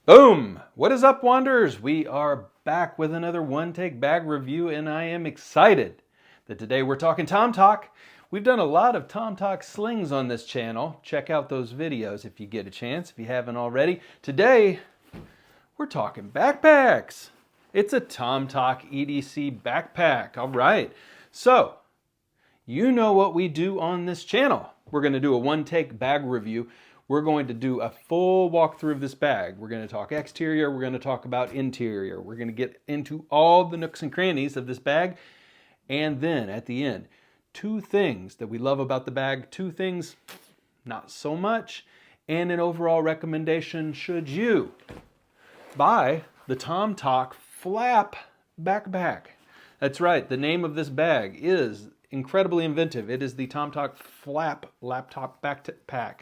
Boom! What is up, Wanderers? We are back with another one-take bag review, and I am excited that today we're talking TomToc. We've done a lot of TomToc slings on this channel. Check out those videos if you get a chance, if you haven't already. Today, we're talking backpacks. It's a TomToc EDC backpack. All right. So, you know what we do on this channel. We're going to do a one-take bag review. We're going to do a full walkthrough of this bag. We're going to talk exterior. We're going to talk about interior. We're going to get into all the nooks and crannies of this bag. And then at the end, two things that we love about the bag, two things not so much, and an overall recommendation should you buy the TomToc Flap backpack. That's right, the name of this bag is incredibly inventive. It is the TomToc Flap laptop backpack.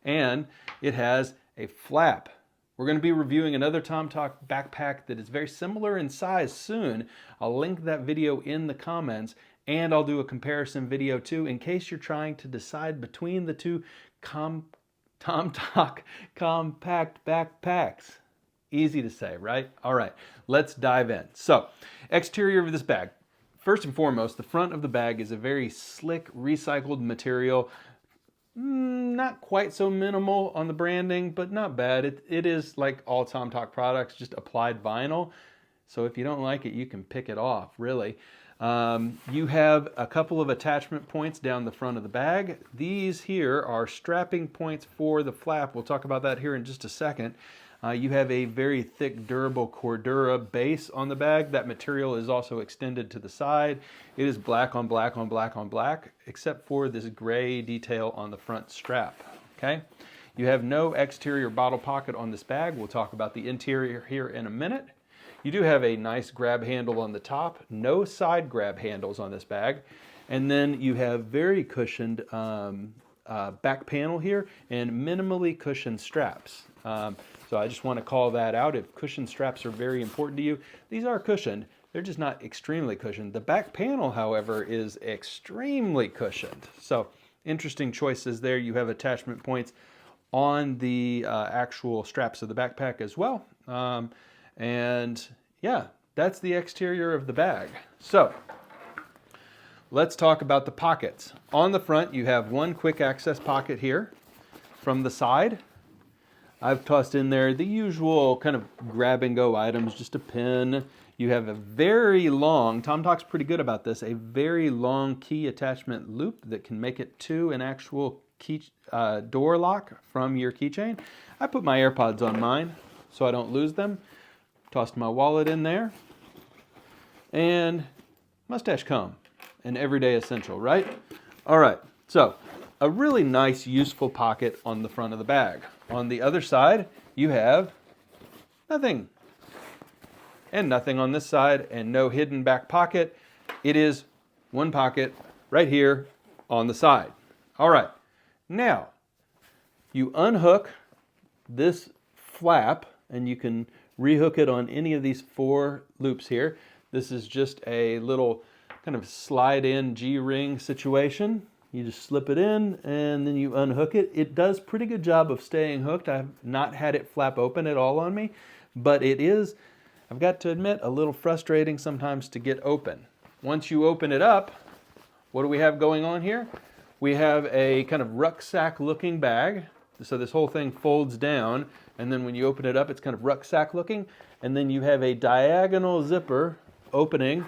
And it has a flap. We're going to be reviewing another TomToc backpack that is very similar in size soon. I'll link that video in the comments, and I'll do a comparison video too in case you're trying to decide between the two TomToc compact backpacks. Easy to say, right? All right, let's dive in. So, exterior of this bag. First and foremost, the front of the bag is a very slick recycled material. Not quite so minimal on the branding, but not bad. It is like all TomToc products, just applied vinyl. So if you don't like it, you can pick it off, really. You have a couple of attachment points down the front of the bag. These here are strapping points for the flap. We'll talk about that here in just a second. You have a very thick, durable Cordura base on the bag. That material is also extended to the side. It is black on black on black on black, except for this gray detail on the front strap, okay? You have no exterior bottle pocket on this bag. We'll talk about the interior here in a minute. You do have a nice grab handle on the top, no side grab handles on this bag. And then you have very cushioned back panel here and minimally cushioned straps. So I just want to call that out. If cushion straps are very important to you, these are cushioned. They're just not extremely cushioned. The back panel, however, is extremely cushioned. So interesting choices there. You have attachment points on the actual straps of the backpack as well. And yeah, that's the exterior of the bag. So let's talk about the pockets. On the front, you have one quick access pocket here. From the side, I've tossed in there the usual kind of grab and go items, just a pen. You have a very long, TomToc's pretty good about this, a very long key attachment loop that can make it to an actual key door lock from your keychain. I put my AirPods on mine so I don't lose them. Tossed my wallet in there. And mustache comb, an everyday essential, right? All right, so a really nice, useful pocket on the front of the bag. On the other side, you have nothing. And nothing on this side, and no hidden back pocket. It is one pocket right here on the side. All right, now you unhook this flap, and you can rehook it on any of these four loops here. This is just a little kind of slide-in G-ring situation. You just slip it in and then you unhook it. It does a pretty good job of staying hooked. I've not had it flap open at all on me, but it is, I've got to admit, a little frustrating sometimes to get open. Once you open it up, what do we have going on here? We have a kind of rucksack looking bag. So this whole thing folds down, and then when you open it up, it's kind of rucksack looking. And then you have a diagonal zipper opening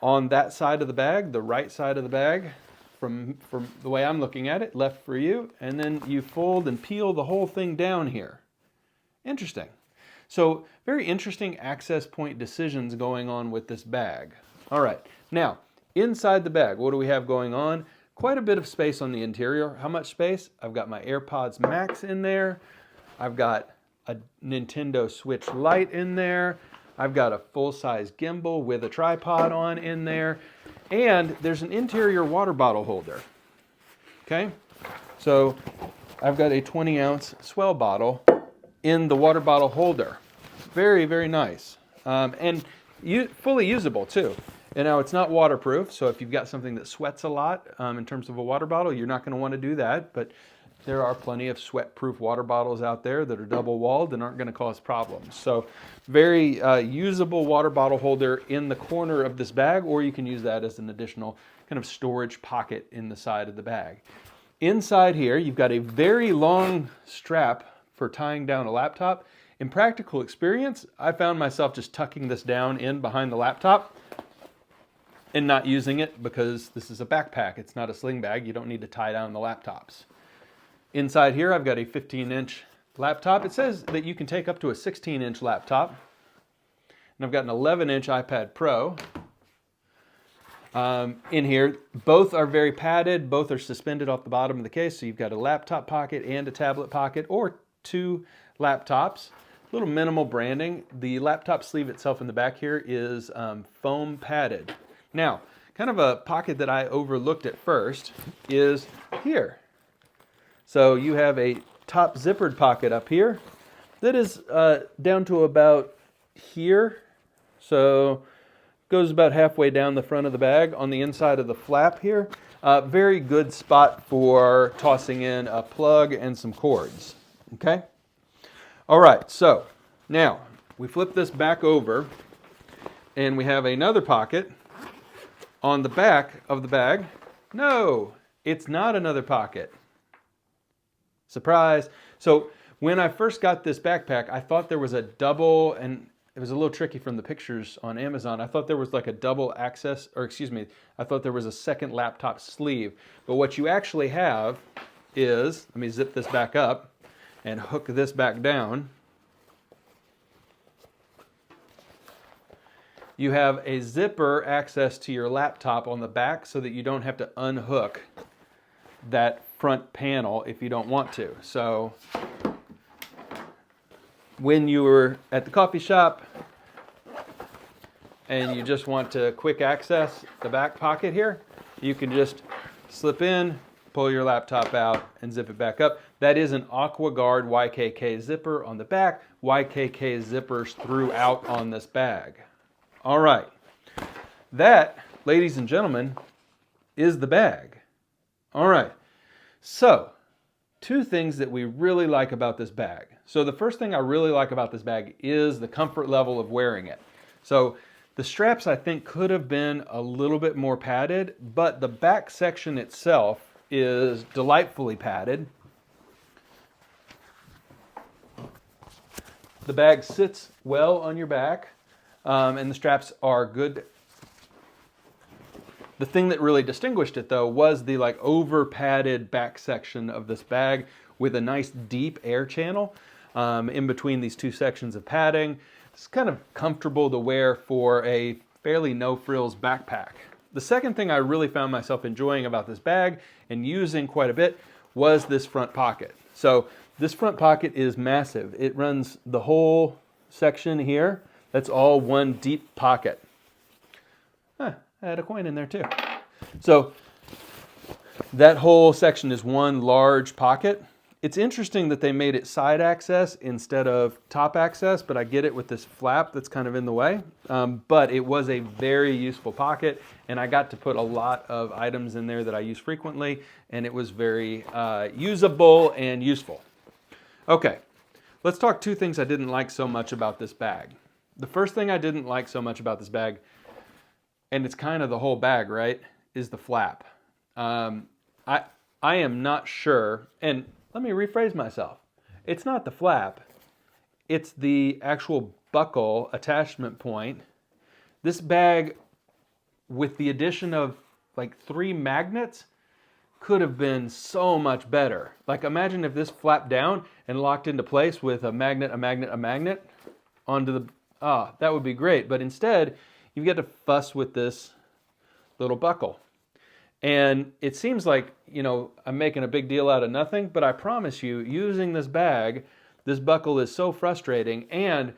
on that side of the bag, the right side of the bag. From the way I'm looking at it, left for you, and then you fold and peel the whole thing down here. Interesting. So very interesting access point decisions going on with this bag. All right, now inside the bag, what do we have going on? Quite a bit of space on the interior. How much space? I've got my AirPods Max in there. I've got a Nintendo Switch Lite in there. I've got a full-size gimbal with a tripod on in there. And there's an interior water bottle holder, okay? So I've got a 20-ounce Swell bottle in the water bottle holder. Very, very nice. And fully usable, too. And now it's not waterproof, so if you've got something that sweats a lot in terms of a water bottle, you're not going to want to do that. But there are plenty of sweat-proof water bottles out there that are double-walled and aren't going to cause problems. So very usable water bottle holder in the corner of this bag, or you can use that as an additional kind of storage pocket in the side of the bag. Inside here, you've got a very long strap for tying down a laptop. In practical experience, I found myself just tucking this down in behind the laptop and not using it because this is a backpack. It's not a sling bag. You don't need to tie down the laptops. Inside here, I've got a 15-inch laptop. It says that you can take up to a 16-inch laptop. And I've got an 11-inch iPad Pro. In here, both are very padded. Both are suspended off the bottom of the case. So you've got a laptop pocket and a tablet pocket, or two laptops. A little minimal branding. The laptop sleeve itself in the back here is foam padded. Now, kind of a pocket that I overlooked at first is here. So you have a top zippered pocket up here that is down to about here. So goes about halfway down the front of the bag on the inside of the flap here. Very good spot for tossing in a plug and some cords. Okay? All right, so now we flip this back over and we have another pocket on the back of the bag. No, it's not another pocket. Surprise. So when I first got this backpack, I thought there was a double, and it was a little tricky from the pictures on Amazon. I thought there was like a double access, or excuse me, I thought there was a second laptop sleeve. But what you actually have is, let me zip this back up and hook this back down. You have a zipper access to your laptop on the back so that you don't have to unhook that front panel if you don't want to. So when you were at the coffee shop and you just want to quick access the back pocket here, you can just slip in, pull your laptop out, and zip it back up. That is an AquaGuard YKK zipper on the back. YKK zippers throughout on this bag. All right. That, ladies and gentlemen, is the bag. All right. So, two things that we really like about this bag. So the first thing I really like about this bag is the comfort level of wearing it. So the straps, I think, could have been a little bit more padded, but the back section itself is delightfully padded. The bag sits well on your back, and the straps are good. The thing that really distinguished it, though, was the like over padded back section of this bag with a nice deep air channel in between these two sections of padding. It's kind of comfortable to wear for a fairly no frills backpack. The second thing I really found myself enjoying about this bag and using quite a bit was this front pocket. So this front pocket is massive. It runs the whole section here. That's all one deep pocket. I had a coin in there too. So that whole section is one large pocket. It's interesting that they made it side access instead of top access, but I get it with this flap that's kind of in the way. But it was a very useful pocket, and I got to put a lot of items in there that I use frequently, and it was very usable and useful. Okay, let's talk two things I didn't like so much about this bag. The first thing I didn't like so much about this bag, and it's kind of the whole bag, right, is the flap. I am not sure, and let me rephrase myself. It's not the flap. It's the actual buckle attachment point. This bag, with the addition of like 3 magnets, could have been so much better. Like imagine if this flapped down and locked into place with a magnet onto the, that would be great. But instead, you get to fuss with this little buckle. And it seems like, you know, I'm making a big deal out of nothing, but I promise you, using this bag, this buckle is so frustrating. And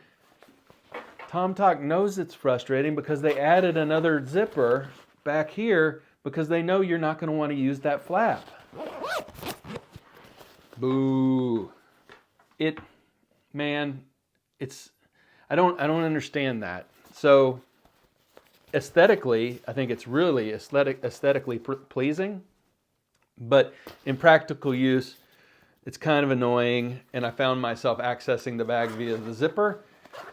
TomToc knows it's frustrating because they added another zipper back here because they know you're not going to want to use that flap. Boo. I don't understand that. So aesthetically, I think it's really aesthetically pleasing, but in practical use, It's kind of annoying, and I found myself accessing the bag via the zipper,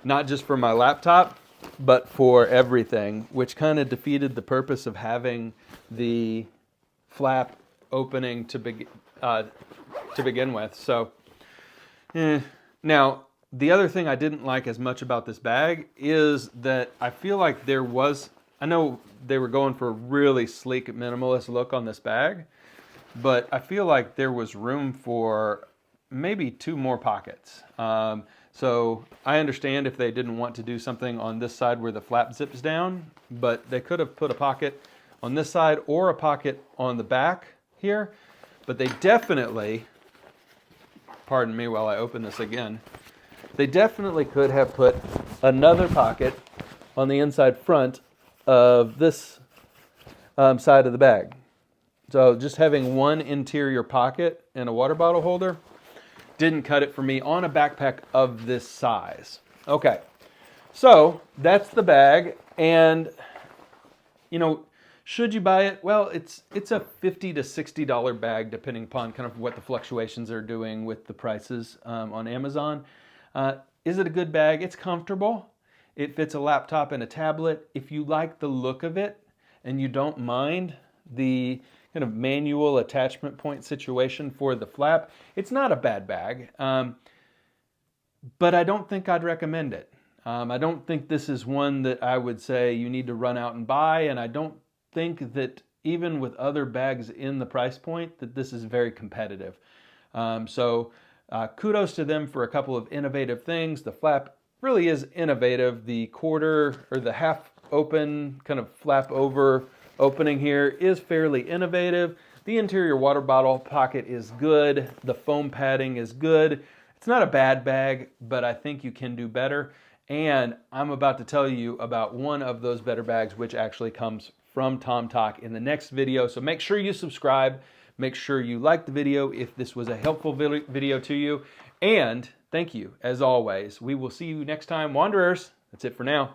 not just for my laptop, but for everything, which kind of defeated the purpose of having the flap opening to begin with. So, now, the other thing I didn't like as much about this bag is that I feel like I know they were going for a really sleek minimalist look on this bag, but I feel like there was room for maybe 2 more pockets. So I understand if they didn't want to do something on this side where the flap zips down, but they could have put a pocket on this side or a pocket on the back here. But they definitely, pardon me while I open this again, they definitely could have put another pocket on the inside front of this side of the bag. So just having one interior pocket and a water bottle holder didn't cut it for me on a backpack of this size. Okay, so that's the bag, and should you buy it? Well, it's a $50 to $60 bag depending upon kind of what the fluctuations are doing with the prices on Amazon. Is it a good bag? It's comfortable. It fits a laptop and a tablet. If you like the look of it and you don't mind the kind of manual attachment point situation for the flap, it's not a bad bag, but I don't think I'd recommend it. I don't think this is one that I would say you need to run out and buy, and I don't think that even with other bags in the price point that this is very competitive. So kudos to them for a couple of innovative things. The flap really is innovative. The quarter or the half open kind of flap over opening here is fairly innovative. The interior water bottle pocket is good. The foam padding is good. It's not a bad bag, but I think you can do better. And I'm about to tell you about one of those better bags, which actually comes from TomToc in the next video. So make sure you subscribe. Make sure you like the video if this was a helpful video to you. And thank you, as always. We will see you next time, Wanderers. That's it for now.